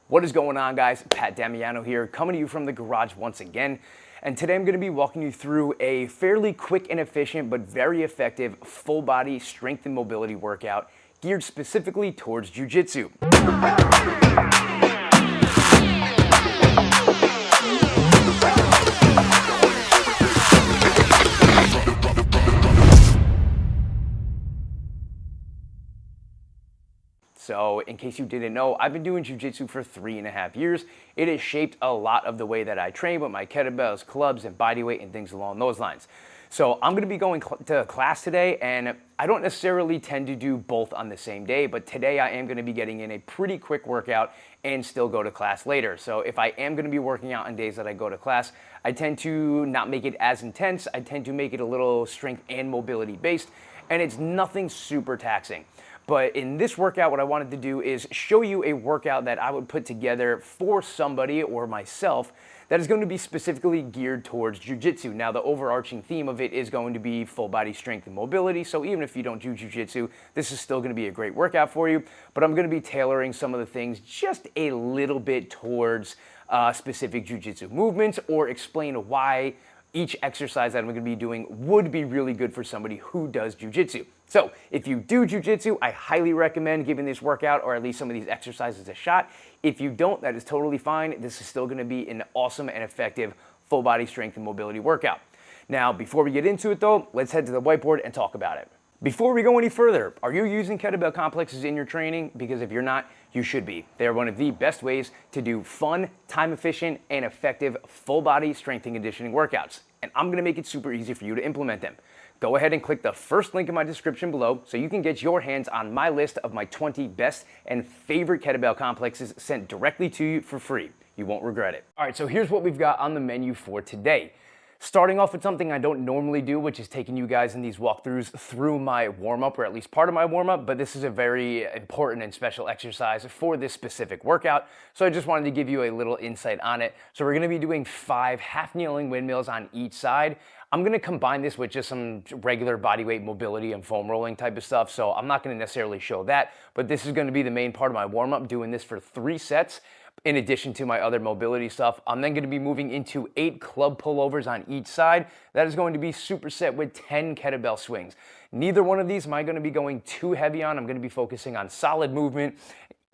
What is going on, guys? Pat Damiano here, coming to you from the garage once again. And today I'm going to be walking you through a fairly quick and efficient but very effective full body strength and mobility workout geared specifically towards jiu-jitsu. So in case you didn't know, I've been doing jiu-jitsu for 3.5 years. It has shaped a lot of the way that I train with my kettlebells, clubs, and body weight and things along those lines. So I'm gonna be going to class today, and I don't necessarily tend to do both on the same day, but today I am gonna be getting in a pretty quick workout and still go to class later. So if I am gonna be working out on days that I go to class, I tend to not make it as intense. I tend to make it a little strength and mobility based, and it's nothing super taxing. But in this workout, what I wanted to do is show you a workout that I would put together for somebody or myself that is going to be specifically geared towards jiu-jitsu. Now, the overarching theme of it is going to be full body strength and mobility. So even if you don't do jiu-jitsu, this is still going to be a great workout for you. But I'm going to be tailoring some of the things just a little bit towards specific jiu-jitsu movements, or explain why each exercise that I'm going to be doing would be really good for somebody who does jiu-jitsu. So if you do jiu-jitsu, I highly recommend giving this workout or at least some of these exercises a shot. If you don't, that is totally fine. This is still going to be an awesome and effective full body strength and mobility workout. Now, before we get into it though, let's head to the whiteboard and talk about it. Before we go any further, are you using kettlebell complexes in your training? Because if you're not, you should be. They are one of the best ways to do fun, time efficient, and effective full body strength and conditioning workouts. And I'm gonna make it super easy for you to implement them. Go ahead and click the first link in my description below so you can get your hands on my list of my 20 best and favorite kettlebell complexes sent directly to you for free. You won't regret it. All right, so here's what we've got on the menu for today. Starting off with something I don't normally do, which is taking you guys in these walkthroughs through my warm-up, or at least part of my warm-up, but this is a very important and special exercise for this specific workout. So I just wanted to give you a little insight on it. So we're gonna be doing 5 half-kneeling windmills on each side. I'm gonna combine this with just some regular bodyweight mobility and foam rolling type of stuff, so I'm not gonna necessarily show that, but this is gonna be the main part of my warm-up, doing this for 3 sets. In addition to my other mobility stuff, I'm then going to be moving into 8 club pullovers on each side. That is going to be superset with 10 kettlebell swings. Neither one of these am I going to be going too heavy on. I'm going to be focusing on solid movement,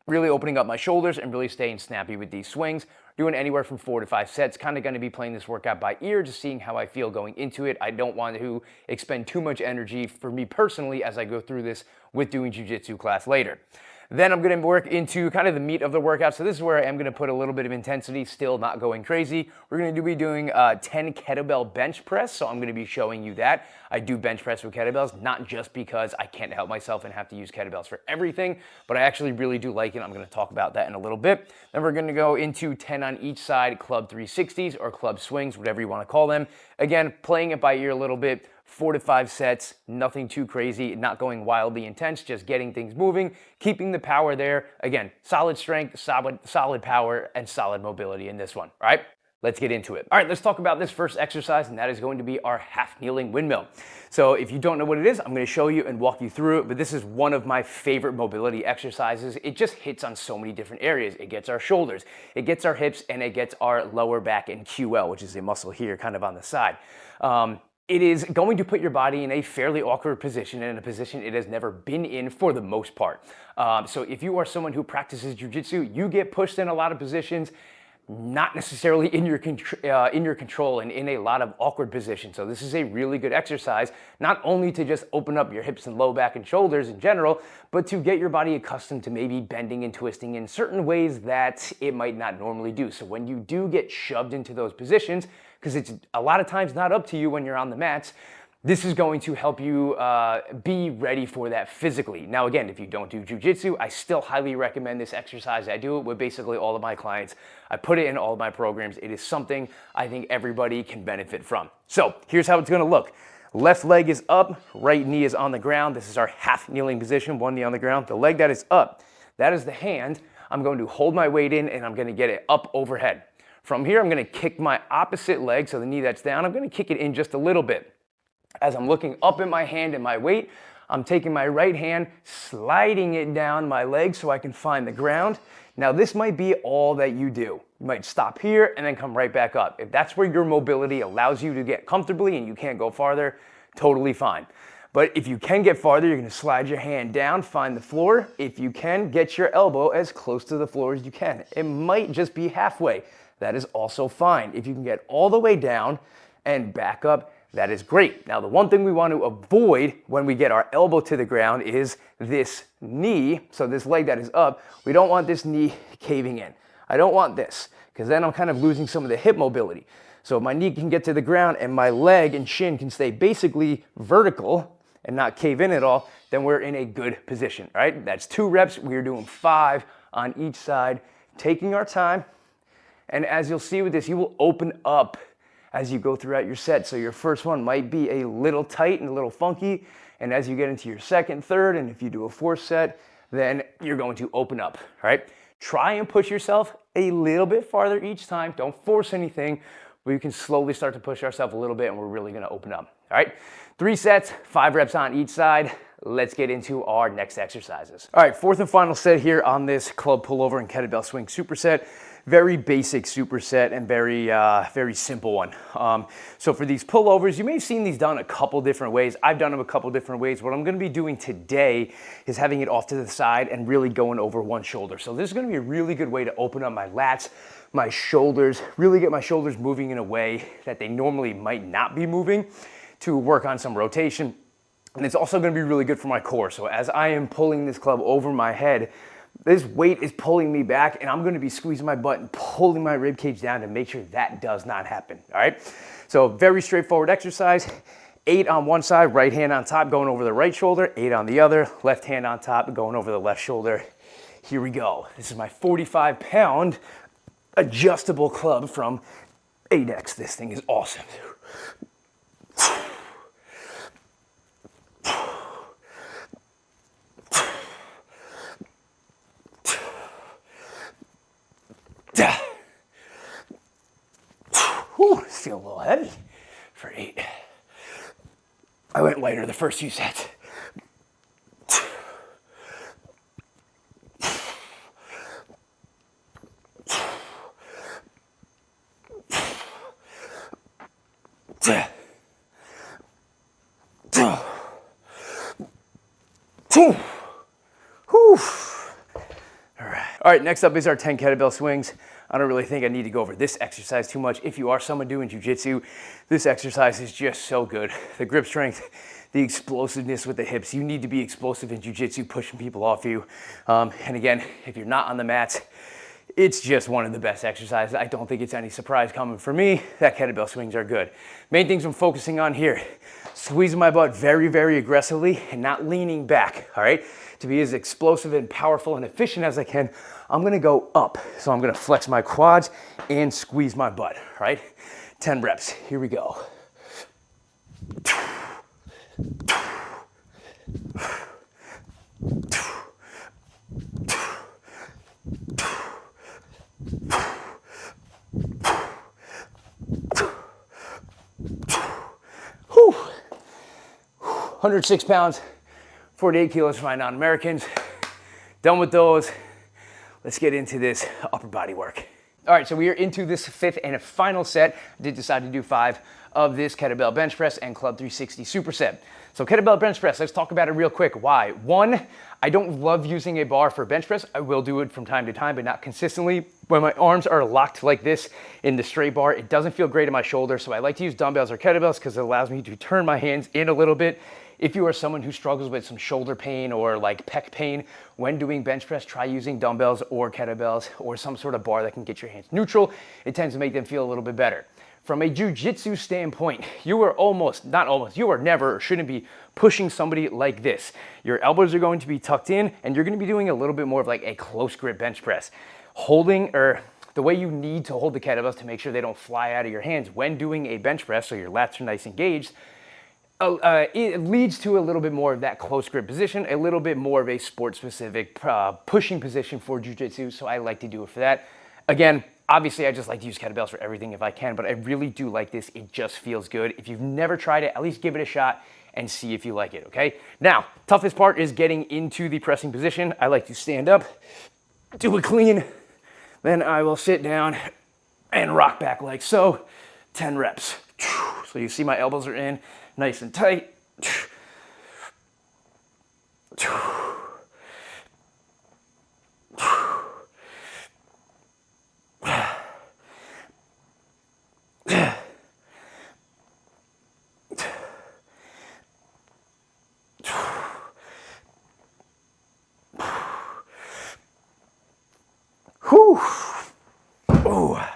really opening up my shoulders and really staying snappy with these swings. Doing anywhere from 4 to 5 sets. Kind of going to be playing this workout by ear, just seeing how I feel going into it. I don't want to expend too much energy for me personally as I go through this with doing jiu-jitsu class later. Then I'm going to work into kind of the meat of the workout. So this is where I am going to put a little bit of intensity, still not going crazy. We're going to be doing 10 kettlebell bench press. So I'm going to be showing you that. I do bench press with kettlebells, not just because I can't help myself and have to use kettlebells for everything, but I actually really do like it. I'm going to talk about that in a little bit. Then we're going to go into 10 on each side, club 360s or club swings, whatever you want to call them. Again, playing it by ear a little bit. 4 to 5 sets, nothing too crazy, not going wildly intense, just getting things moving, keeping the power there. Again, solid strength, solid power, and solid mobility in this one. All right, let's get into it. All right, let's talk about this first exercise, and that is going to be our half kneeling windmill. So if you don't know what it is, I'm going to show you and walk you through it, but this is one of my favorite mobility exercises. It just hits on so many different areas. It gets our shoulders, it gets our hips, and it gets our lower back and QL, which is a muscle here kind of on the side. It is going to put your body in a fairly awkward position, and in a position it has never been in for the most part. So if you are someone who practices jiu-jitsu, you get pushed in a lot of positions, not necessarily in your control, and in a lot of awkward positions. So this is a really good exercise, not only to just open up your hips and low back and shoulders in general, but to get your body accustomed to maybe bending and twisting in certain ways that it might not normally do. So when you do get shoved into those positions, because it's a lot of times not up to you when you're on the mats, this is going to help you be ready for that physically. Now, again, if you don't do jiu-jitsu, I still highly recommend this exercise. I do it with basically all of my clients. I put it in all of my programs. It is something I think everybody can benefit from. So here's how it's gonna look. Left leg is up, right knee is on the ground. This is our half kneeling position, one knee on the ground. The leg that is up, that is the hand. I'm going to hold my weight in and I'm gonna get it up overhead. From here, I'm gonna kick my opposite leg, so the knee that's down, I'm gonna kick it in just a little bit. As I'm looking up at my hand and my weight, I'm taking my right hand, sliding it down my leg so I can find the ground. Now this might be all that you do. You might stop here and then come right back up. If that's where your mobility allows you to get comfortably and you can't go farther, totally fine. But if you can get farther, you're gonna slide your hand down, find the floor. If you can, get your elbow as close to the floor as you can. It might just be halfway. That is also fine. If you can get all the way down and back up, that is great. Now, the one thing we want to avoid when we get our elbow to the ground is this knee. So this leg that is up, we don't want this knee caving in. I don't want this, because then I'm kind of losing some of the hip mobility. So if my knee can get to the ground and my leg and shin can stay basically vertical and not cave in at all, then we're in a good position, all right? That's 2 reps. We're doing 5 on each side, taking our time. And as you'll see with this, you will open up as you go throughout your set. So your first one might be a little tight and a little funky. And as you get into your second, third, and if you do a 4th set, then you're going to open up, all right? Try and push yourself a little bit farther each time. Don't force anything. We can slowly start to push ourselves a little bit and we're really gonna open up, all right? 3 sets, 5 reps on each side. Let's get into our next exercises. All right, 4th and final set here on this club pullover and kettlebell swing superset. Very basic superset and very simple one. So for these pullovers, you may have seen these done a couple different ways. I've done them a couple different ways. What I'm gonna be doing today is having it off to the side and really going over one shoulder. So this is gonna be a really good way to open up my lats, my shoulders, really get my shoulders moving in a way that they normally might not be moving, to work on some rotation. And it's also gonna be really good for my core. So as I am pulling this club over my head, this weight is pulling me back and I'm gonna be squeezing my butt and pulling my rib cage down to make sure that does not happen, all right? So very straightforward exercise. 8 on one side, right hand on top, going over the right shoulder, 8 on the other, left hand on top, going over the left shoulder. Here we go. This is my 45-pound adjustable club from ADEX. This thing is awesome. Whew, this feels a little heavy for 8. I went lighter the first few sets. All right, next up is our 10 kettlebell swings. I don't really think I need to go over this exercise too much. If you are someone doing jiu-jitsu, this exercise is just so good. The grip strength, the explosiveness with the hips. You need to be explosive in jiu-jitsu, pushing people off you. And again, if you're not on the mats, it's just one of the best exercises. I don't think it's any surprise coming from me that kettlebell swings are good. Main things I'm focusing on here, squeezing my butt very, very aggressively and not leaning back, all right? To be as explosive and powerful and efficient as I can, I'm gonna go up. So I'm gonna flex my quads and squeeze my butt, all right? 10 reps, here we go. Whew. 106 pounds, 48 kilos for my non-Americans. Done with those. Let's get into this upper body work. All right, so we are into this 5th and final set. I did decide to do 5 of this kettlebell bench press and club 360 superset. So kettlebell bench press, let's talk about it real quick. Why? 1, I don't love using a bar for bench press. I will do it from time to time, but not consistently. When my arms are locked like this in the straight bar, it doesn't feel great in my shoulder. So I like to use dumbbells or kettlebells because it allows me to turn my hands in a little bit. If you are someone who struggles with some shoulder pain or like pec pain when doing bench press, try using dumbbells or kettlebells or some sort of bar that can get your hands neutral. It tends to make them feel a little bit better. From a jiu-jitsu standpoint, you are you are never or shouldn't be pushing somebody like this. Your elbows are going to be tucked in and you're going to be doing a little bit more of like a close grip bench press. Holding, or the way you need to hold the kettlebells to make sure they don't fly out of your hands when doing a bench press, so your lats are nice engaged, it leads to a little bit more of that close grip position, a little bit more of a sport-specific pushing position for jiu-jitsu, so I like to do it for that. Again, obviously I just like to use kettlebells for everything if I can, but I really do like this. It just feels good. If you've never tried it, at least give it a shot and see if you like it, okay? Now, toughest part is getting into the pressing position. I like to stand up, do a clean, then I will sit down and rock back like so, 10 reps. So you see my elbows are in, nice and tight. Whew. Oh,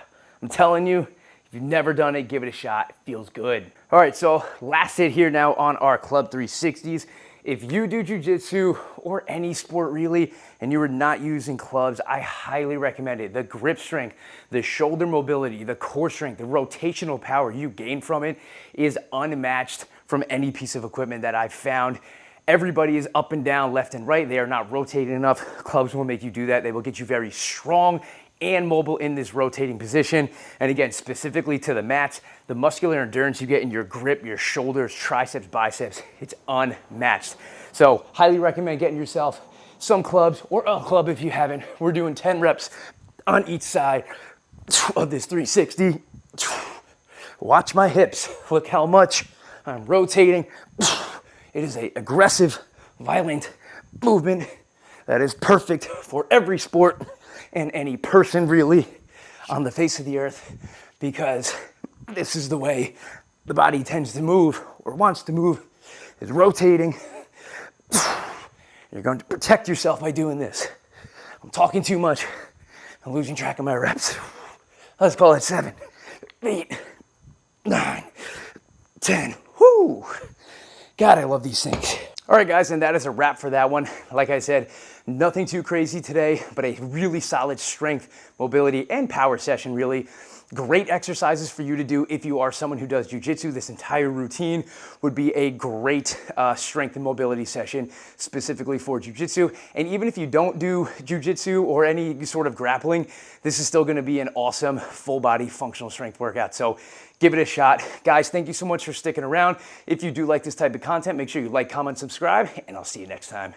I'm telling you, if you've never done it, give it a shot. It feels good. All right, so last hit here now on our Club 360s. If you do jiu-jitsu or any sport really, and you are not using clubs, I highly recommend it. The grip strength, the shoulder mobility, the core strength, the rotational power you gain from it is unmatched from any piece of equipment that I've found. Everybody is up and down, left and right. They are not rotating enough. Clubs will make you do that. They will get you very strong and mobile in this rotating position. And again, specifically to the mats, the muscular endurance you get in your grip, your shoulders, triceps, biceps, it's unmatched. So highly recommend getting yourself some clubs or a club if you haven't. We're doing 10 reps on each side of this 360. Watch my hips. Look how much I'm rotating. It is an aggressive, violent movement that is perfect for every sport and any person really on the face of the earth, because this is the way the body tends to move or wants to move, is rotating. You're going to protect yourself by doing this. I'm talking too much. I'm losing track of my reps. Let's call it 7, 8, 9, 10. Whoo! God, I love these things. All right, guys, and that is a wrap for that one. Like I said, nothing too crazy today, but a really solid strength, mobility, and power session, really. Great exercises for you to do if you are someone who does jiu-jitsu. This entire routine would be a great strength and mobility session specifically for jiu-jitsu. And even if you don't do jiu-jitsu or any sort of grappling, this is still gonna be an awesome full body functional strength workout. So give it a shot. Guys, thank you so much for sticking around. If you do like this type of content, make sure you like, comment, subscribe, and I'll see you next time.